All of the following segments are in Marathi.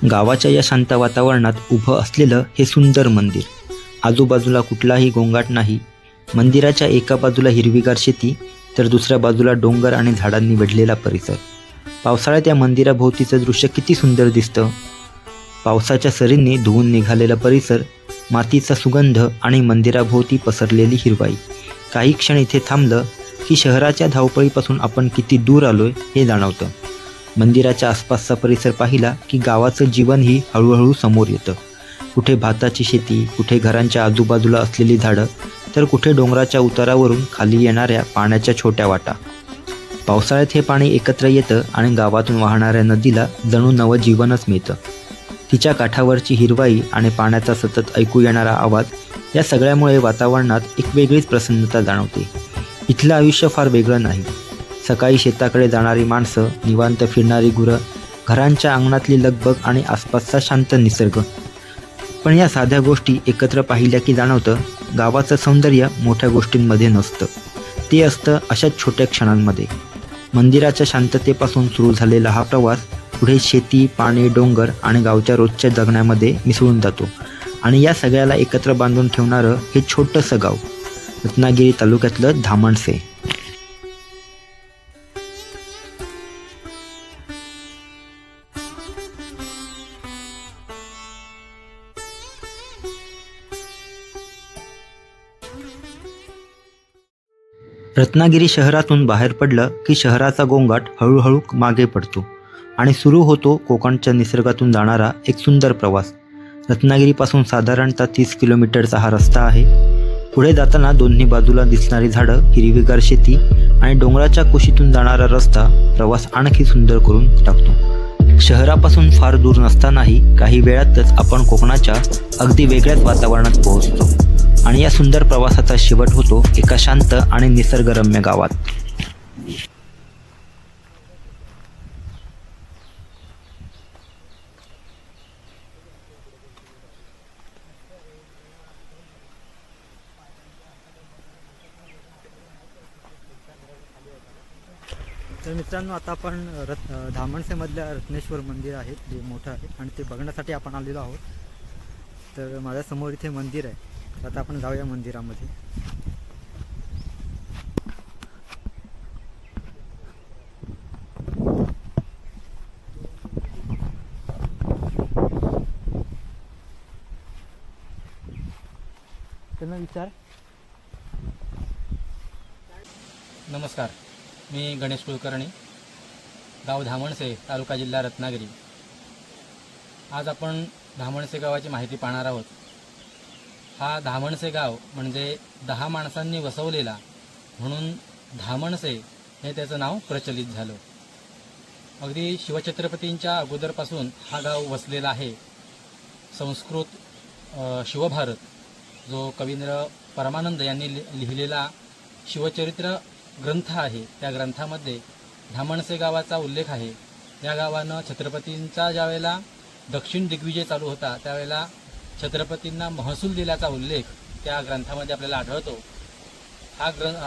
गावाच्या या शांत वातावरणात उभं असलेलं हे सुंदर मंदिर. आजूबाजूला कुठलाही गोंगाट नाही. मंदिराच्या एका बाजूला हिरवीगार शेती, तर दुसऱ्या बाजूला डोंगर आणि झाडांनी वेढलेला परिसर. पावसाळ्यात या मंदिराभोवतीचं दृश्य किती सुंदर दिसतं. पावसाच्या सरींनी धुवून निघालेला परिसर, मातीचा सुगंध आणि मंदिराभोवती पसरलेली हिरवाई. काही क्षण इथे थांबलं की शहराच्या धावपळीपासून आपण किती दूर आलोय हे जाणवतं. मंदिराच्या आसपासचा परिसर पाहिला की गावाचं जीवनही हळूहळू समोर येतं. कुठे भाताची शेती, कुठे घरांच्या आजूबाजूला असलेली झाडं, तर कुठे डोंगराच्या उतारावरून खाली येणाऱ्या पाण्याच्या छोट्या वाटा. पावसाळ्यात हे पाणी एकत्र येतं आणि गावातून वाहणाऱ्या नदीला जणू नवं जीवनच मिळतं. तिच्या काठावरची हिरवाई आणि पाण्याचा सतत ऐकू येणारा आवाज, या सगळ्यामुळे वातावरणात एक वेगळीच प्रसन्नता जाणवते. इथलं आयुष्य फार वेगळं नाही. सकाळी शेताकडे जाणारी माणसं, निवांत फिरणारी गुरं, घरांच्या अंगणातली लगबग आणि आसपासचा शांत निसर्ग. पण या साध्या गोष्टी एकत्र पाहिल्या की जाणवतं, गावाचं सौंदर्य मोठ्या गोष्टींमध्ये नसतं, ते असतं अशाच छोट्या क्षणांमध्ये. मंदिराच्या शांततेपासून सुरू झालेला हा प्रवास पुढे शेती, पाणी, डोंगर आणि गावच्या रोजच्या जगण्यामध्ये मिसळून जातो. आणि या सगळ्याला एकत्र बांधून ठेवणारं हे छोटंसं गाव, रत्नागिरी तालुक्यातलं धामणसे. रत्नागिरी शहरातून बाहेर पडलं की शहराचा गोंगाट हळूहळू मागे पडतो आणि सुरू होतो कोकणच्या निसर्गातून जाणारा एक सुंदर प्रवास. रत्नागिरीपासून साधारणतः 30 किलोमीटरचा हा रस्ता आहे. पुढे जाताना दोन्ही बाजूला दिसणारी झाडं, हिरवीगार शेती आणि डोंगराच्या कुशीतून जाणारा रस्ता प्रवास आणखी सुंदर करून टाकतो. शहरापासून फार दूर नसतानाही काही वेळातच आपण कोकणाच्या अगदी वेगळ्याच वातावरणात पोहोचतो आणि या सुंदर प्रवासाचा शेवट होतो एका शांत आणि निसर्गरम्य गावात. तर मित्रांनो, आता आपण धामणसेमधल्या रत्नेश्वर मंदिर आहे, जे मोठं आहे आणि ते बघण्यासाठी आपण आलेलो आहोत. तर माझ्यासमोर इथे मंदिर आहे. तर आता आपण जाऊया मंदिरामध्ये. त्यांना विचार. नमस्कार, मी गणेश कुलकर्णी, गाव धामणसे, तालुका जिल्हा रत्नागिरी. आज आपण धामणसे गावाची माहिती पाहणार आहोत. हा धामणसे गाव म्हणजे 10 माणसांनी वसवलेला, म्हणून धामणसे हे त्याचं नाव प्रचलित झालं. अगदी शिवछत्रपतींच्या अगोदरपासून हा गाव वसलेला आहे. संस्कृत शिवभारत, जो कवींद्र परमानंद यांनी लिहिलेला शिवचरित्र ग्रंथ आहे, त्या ग्रंथामध्ये धामणसे गावाचा उल्लेख आहे. या गावानं छत्रपतींचा ज्यावेळेला दक्षिण दिग्विजय चालू होता, त्यावेळेला छत्रपतींना महसूल दिल्याचा उल्लेख त्या ग्रंथामध्ये आपल्याला आढळतो.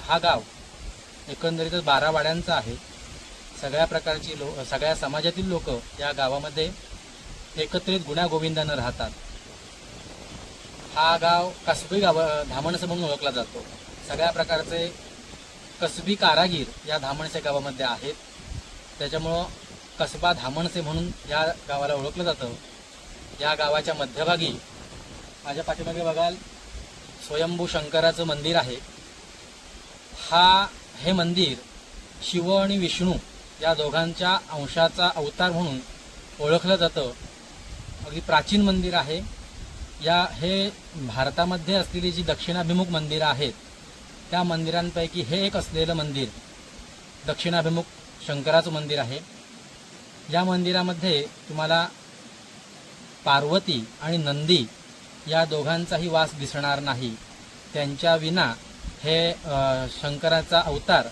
हा गाव एकंदरीतच 12 वाड्यांचा आहे. सगळ्या प्रकारची सगळ्या समाजातील लोक या गावामध्ये एकत्रित गुण्यागोविंदानं राहतात. हा गाव कसबी गाव धामणसे म्हणून ओळखला जातो. सगळ्या प्रकारचे कसबी कारागीर या धामणसे गावामध्ये आहेत. त्याच्यामुळं कसबा धामणसे म्हणून या गावाला ओळखलं जातं. या गावाच्या मध्यभागी माझ्या पाठीमागे बघाल स्वयंभू शंकराचं मंदिर आहे. हे मंदिर शिव आणि विष्णू या दोघांच्या अंशाचा अवतार म्हणून ओळखलं जातं. अगदी प्राचीन मंदिर आहे. हे भारतामध्ये असलेली जी दक्षिणाभिमुख मंदिरं आहेत, त्या मंदिरांपैकी हे एक असलेलं मंदिर दक्षिणाभिमुख शंकराचं मंदिर आहे. या मंदिरामध्ये तुम्हाला पार्वती आणि नंदी या दोघांचाही वास दिसणार नाही. त्यांच्या विना हे शंकराचा अवतार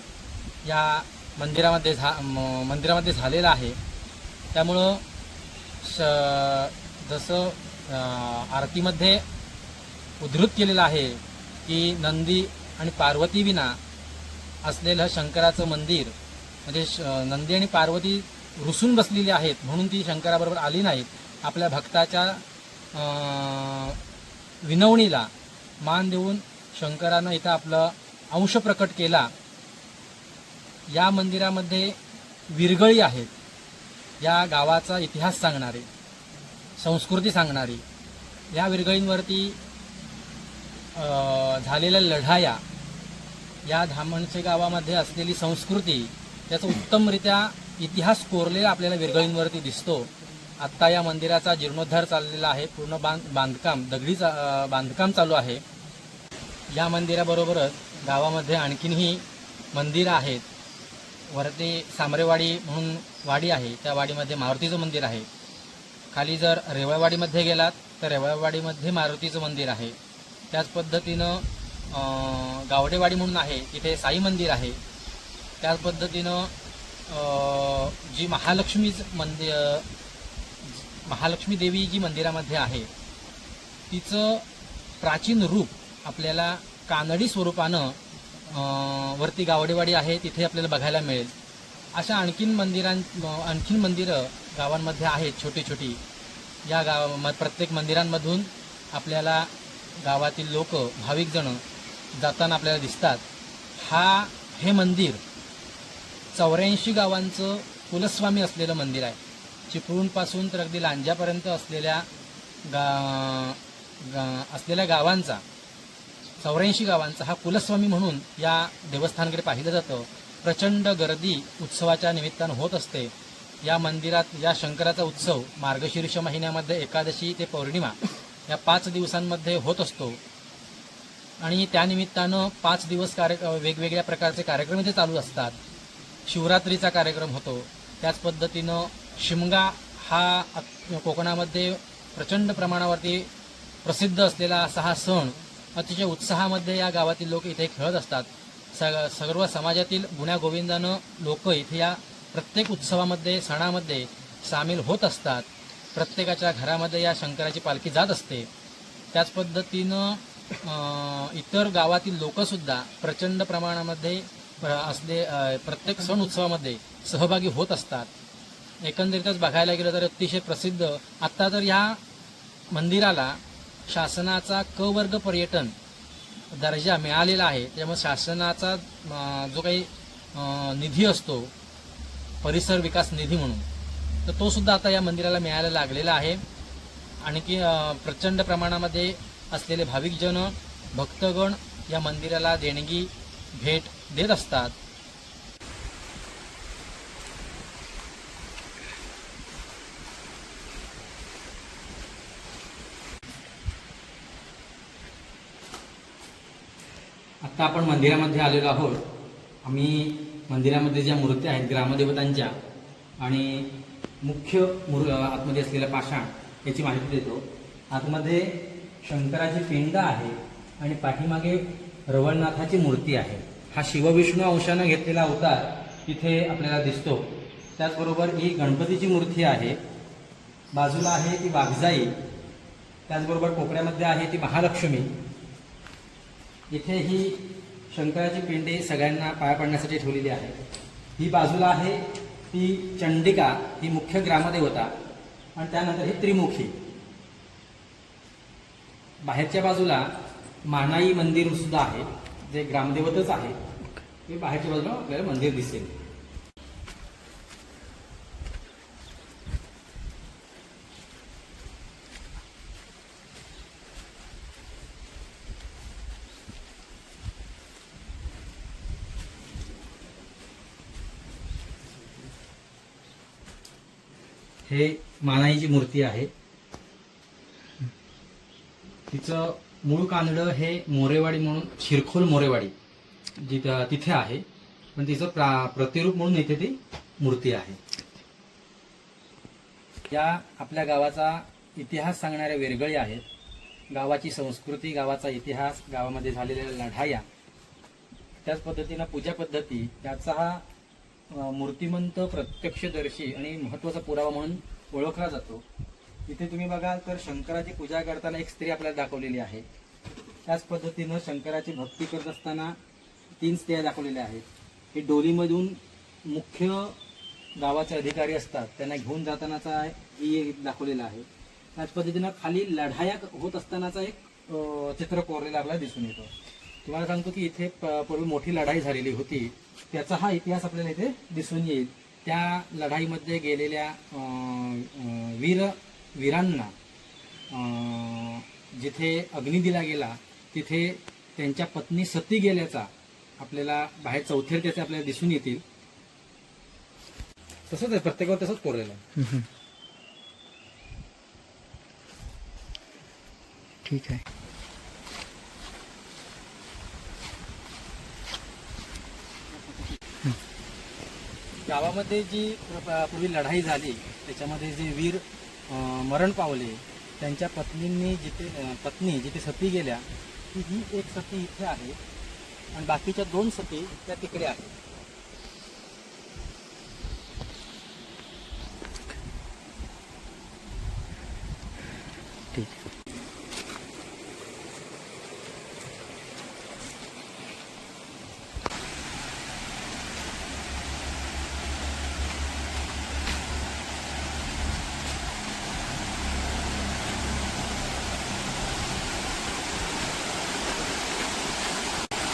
या मंदिरामध्ये झालेला आहे. त्यामुळं जसं आरतीमध्ये उद्धृत केलेलं आहे की नंदी आणि पार्वती विना असलेलं शंकराचं मंदिर, म्हणजे नंदी आणि पार्वती रुसून बसलेली आहेत म्हणून ती शंकराबरोबर आली नाहीत आपल्या भक्ताच्या विनवणीला मान देऊन शंकरानं इथं आपलं अंश प्रकट केला. या मंदिरामध्ये विरगळी आहेत, या गावाचा इतिहास सांगणारे, संस्कृती सांगणारी. या विरगळींवरती झालेल्या लढाया, या धामणसे गावामध्ये असलेली संस्कृती, त्याचा उत्तमरित्या इतिहास कोरलेला आपल्याला विरगळींवरती दिसतो. आत्ता या मंदिराचा जीर्णोद्धार चाललेला आहे, पूर्ण बांधकाम दगडी बांधकाम चालू आहे. या मंदिराबरोबरच गावामध्ये आणखीनही मंदिरं आहेत. वरती सामरेवाडी म्हणून वाडी आहे, त्या वाडीमध्ये मारुतीचं मंदिर आहे. खाली जर रेवळवाडीमध्ये गेलात तर रेवळवाडीमध्ये मारुतीचं मंदिर आहे. त्याच पद्धतीनं गावडेवाडी म्हणून आहे, तिथे साई मंदिर आहे. त्याच पद्धतीनं जी महालक्ष्मी देवी जी मंदिरामध्ये आहे, तिचं प्राचीन रूप आपल्याला कानडी स्वरूपानं वरती गावडेवाडी आहे तिथे आपल्याला बघायला मिळेल. अशा आणखीन मंदिरं गावांमध्ये आहेत छोटी छोटी. या प्रत्येक मंदिरांमधून आपल्याला गावातील लोक, भाविक जण जाताना आपल्याला दिसतात. हे मंदिर 84 गावांचं कुलस्वामी असलेलं मंदिर आहे. चिपळूणपासून तर अगदी लांज्यापर्यंत असलेल्या गावांचा, 84 गावांचा हा कुलस्वामी म्हणून या देवस्थानाकडे पाहिलं जातं. प्रचंड गर्दी उत्सवाच्या निमित्तानं होत असते. या मंदिरात या शंकराचा उत्सव मार्गशीर्ष महिन्यामध्ये एकादशी ते पौर्णिमा या 5 दिवसांमध्ये होत असतो. आणि त्यानिमित्तानं 5 दिवस वेगवेगळ्या प्रकारचे कार्यक्रम इथे चालू असतात. शिवरात्रीचा कार्यक्रम होतो. त्याच पद्धतीनं शिमगा हा कोकणामध्ये प्रचंड प्रमाणावरती प्रसिद्ध असलेला असा हा सण अतिशय उत्साहामध्ये या गावातील लोक इथे खेळत असतात. सर्व समाजातील गुण्यागोविंदानं लोक इथे या प्रत्येक उत्सवामध्ये, सणामध्ये सामील होत असतात. प्रत्येकाच्या घरामध्ये या शंकराची पालखी जात असते. त्याच पद्धतीनं इतर गावातील लोकसुद्धा प्रचंड प्रमाणामध्ये प्रत्येक सण उत्सवामध्ये सहभागी होत असतात. एकंदरीतच बघायला गेलं तर अतिशय प्रसिद्ध, आत्ता तर या मंदिराला शासनाचा क वर्ग पर्यटन दर्जा मिळालेला आहे. त्यामुळे शासनाचा जो काही निधी असतो, परिसर विकास निधी म्हणून, तर तो सुद्धा आता या मंदिराला मिळायला लागलेला आहे. आणखी प्रचंड प्रमाणामध्ये असलेले भाविकजन, भक्तगण या मंदिराला देणगी भेट देत असतात. आत्ता आपण मंदिरामध्ये आलेलो आहोत. आम्ही मंदिरामध्ये ज्या मूर्त्या आहेत ग्रामदेवतांच्या आणि मुख्य आतमध्ये असलेल्या पाषाण याची माहिती देतो. आतमध्ये शंकराची पिंड आहे आणि पाठीमागे रवळनाथाची मूर्ती आहे. हा शिवविष्णू अंशानं घेतलेला अवतार इथे आपल्याला दिसतो. त्याचबरोबर ही गणपतीची मूर्ती आहे. बाजूला आहे ती वाघजाई. त्याचबरोबर कोपऱ्यामध्ये आहे ती महालक्ष्मी. इथे ही शंकराची पिंडी सगळ्यांना पाया पडण्यासाठी ठेवलेली आहे. ही बाजूला आहे ती चंडिका, ही मुख्य ग्रामदेवता, आणि त्यानंतर ही त्रिमुखी. बाहेरच्या बाजूला मानाई मंदिर सुद्धा आहे, जे ग्रामदेवतच आहे. हे बाहेरच्या बाजूला आपल्याला मंदिर दिसेल. हे मानाईची मूर्ती आहे. तिचं मूळ कानडं हे मोरेवाडी म्हणून, शिरखोल मोरेवाडी तिथे आहे, पण तिचं प्रतिरूप म्हणून इथे ती मूर्ती आहे. या आपल्या गावाचा इतिहास सांगणाऱ्या वेरगळी आहेत. गावाची संस्कृती, गावाचा इतिहास, गावामध्ये झालेल्या लढाया, त्याच पद्धतीनं पूजा पद्धती याचा हा मूर्तिमंत, प्रत्यक्षदर्शी आणि महत्त्वाचा पुरावा म्हणून ओळखला जातो. इथे तुम्ही बघाल तर शंकराची पूजा करताना एक स्त्री आपल्याला दाखवलेली आहे. त्याच पद्धतीनं शंकराची भक्ती करत असताना 3 स्त्रिया दाखवलेल्या आहेत. हे डोलीमधून मुख्य गावाचे अधिकारी असतात त्यांना घेऊन जातानाचा ही दाखवलेला आहे. त्याच पद्धतीनं खाली लढाया होत असतानाचा एक चित्र कोरलेला आपल्याला दिसून येतो. तुम्हाला सांगतो की इथे पूर्वी मोठी लढाई झालेली होती, त्याचा हा इतिहास आपल्याला इथे दिसून येईल. त्या लढाईमध्ये गेलेल्या वीरांना जिथे अग्नी दिला गेला तिथे त्यांच्या पत्नी सती गेल्याचा आपल्याला बाहेर चौथेर त्याचे आपल्याला दिसून येतील. तसंच आहे, प्रत्येकावर तसंच कोरलेलं आहे. ठीक आहे. गावामध्ये जी पूर्वी लढाई झाली त्याच्यामध्ये जे वीर मरण पावले त्यांच्या पत्नी जिथे सती गेल्या ही एक सती इथे आहे आणि बाकीच्या 2 सती त्या तिकडे आहेत. ठीक.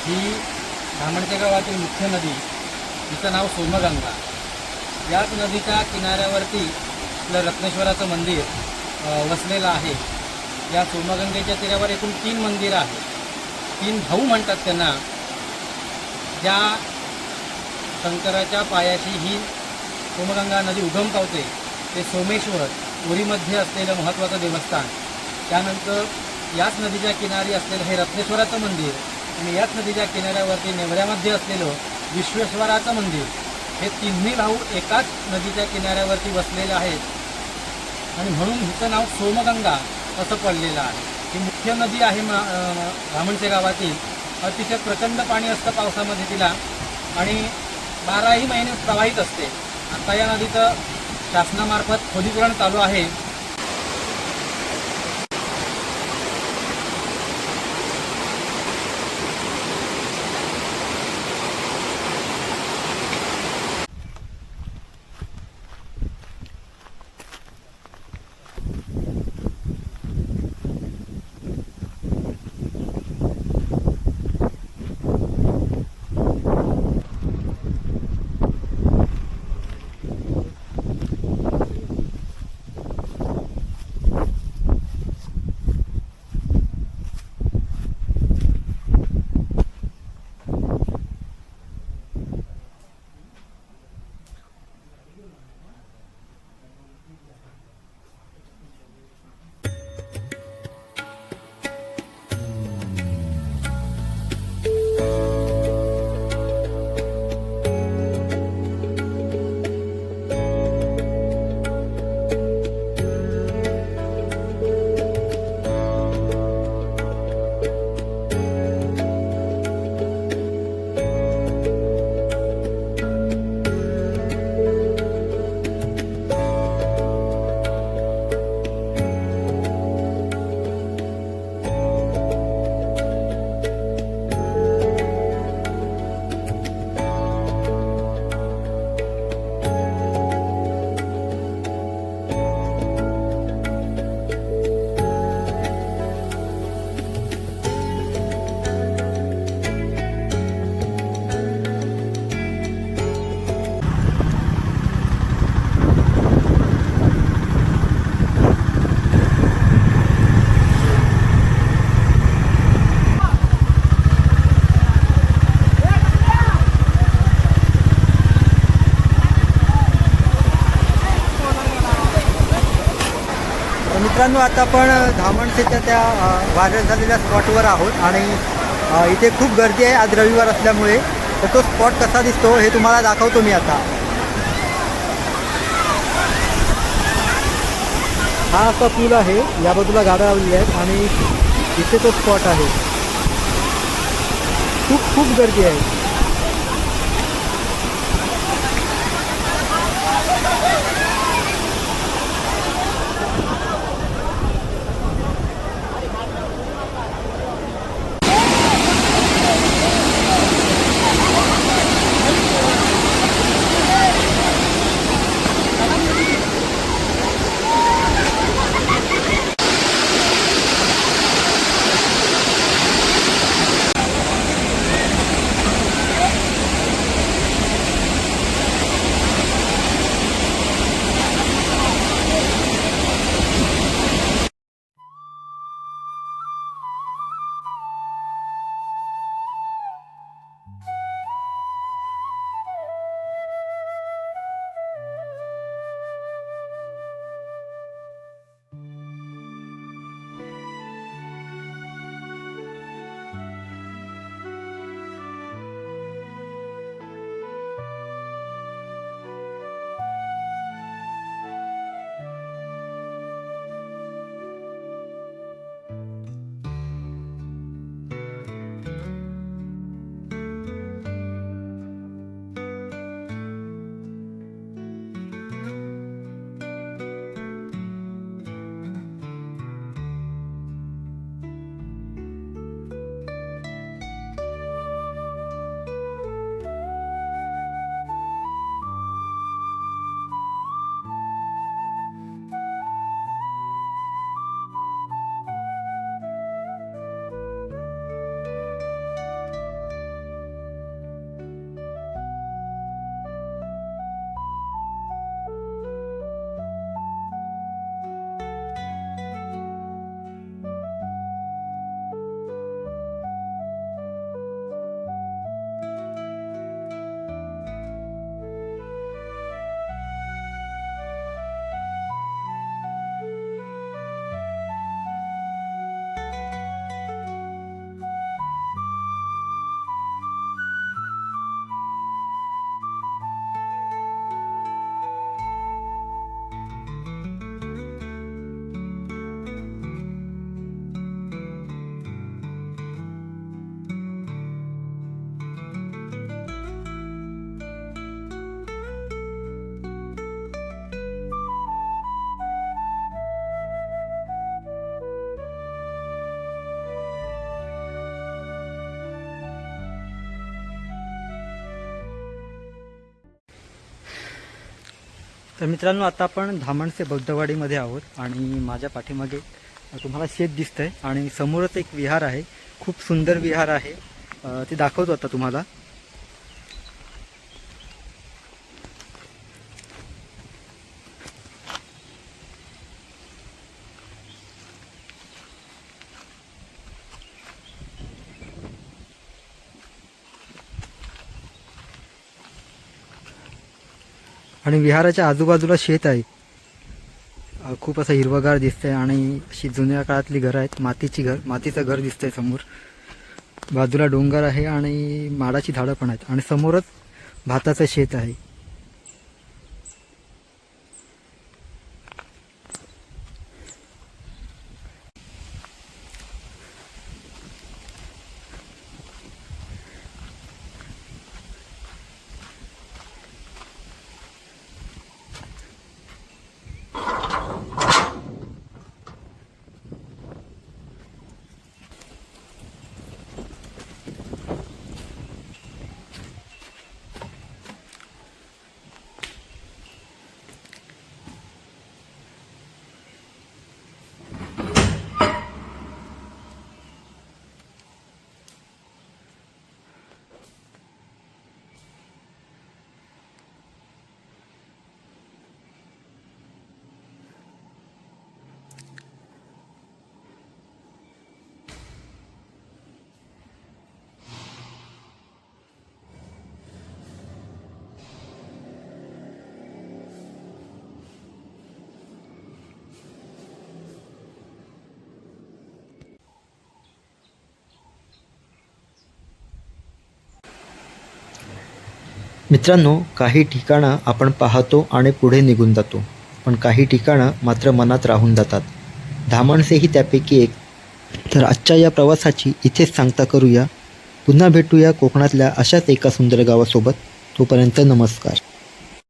ही धामणच्या गावातील मुख्य नदी, तिचं नाव सोमगंगा. याच नदीच्या किनाऱ्यावरती आपलं रत्नेश्वराचं मंदिर वसलेलं आहे. या सोमगंगेच्या तीरावर एकूण 3 मंदिरं आहेत. 3 भाऊ म्हणतात त्यांना. ज्या शंकराच्या पायाशी ही सोमगंगा नदी उगम पावते ते सोमेश्वर पुरीमध्ये असलेलं महत्त्वाचं देवस्थान. त्यानंतर याच नदीच्या किनारी असलेलं हे रत्नेश्वराचं मंदिर आणि याच नदीच्या किनाऱ्यावरती नेवऱ्यामध्ये असलेलं विश्वेश्वराचं मंदिर, हे तिन्ही भाऊ एकाच नदीच्या किनाऱ्यावरती वसलेले आहेत आणि म्हणून हिचं नाव सोमगंगा असं पडलेलं आहे. ही मुख्य नदी आहे धामणचे गावातील. अतिशय प्रचंड पाणी असतं पावसामध्ये तिला आणि 12ही महिने प्रवाहित असते. आता या नदीचं शासनामार्फत खोलीकरण चालू आहे. मित्रांनो, आता आपण धामणसेच्या त्या व्हायरल झालेल्या स्पॉटवर आहोत आणि इथे खूप गर्दी आहे आज रविवार असल्यामुळे. तर तो स्पॉट कसा दिसतो हे तुम्हाला दाखवतो मी आता. हा असा पूल आहे, या बाजूला गाड्या लावलेल्या आहेत आणि इथे तो स्पॉट आहे. खूप खूप गर्दी आहे. तर मित्रांनो, आता आपण धामणसे बौद्धवाडीमध्ये आहोत आणि माझ्या पाठीमागे तुम्हाला शेत दिसतंय आणि समोरच एक विहार आहे. खूप सुंदर विहार आहे, ते दाखवतो आता तुम्हाला. आणि विहाराच्या आजूबाजूला शेत आहे. खूप असं हिरवगार दिसतंय आणि अशी जुन्या काळातली घरं आहेत. मातीचं घर दिसतंय समोर. बाजूला डोंगर आहे आणि माडाची झाडं पण आहेत आणि समोरच भाताचं शेत आहे. मित्रांनो, काही ठिकाणं आपण पाहतो आणि पुढे निघून जातो, पण काही ठिकाणं मात्र मनात राहून जातात. धामणसे ही त्यापैकी एक. तर आजच्या या प्रवासाची इथेच सांगता करूया. पुन्हा भेटूया कोकणातल्या अशाच एका सुंदर गावासोबत. तोपर्यंत नमस्कार.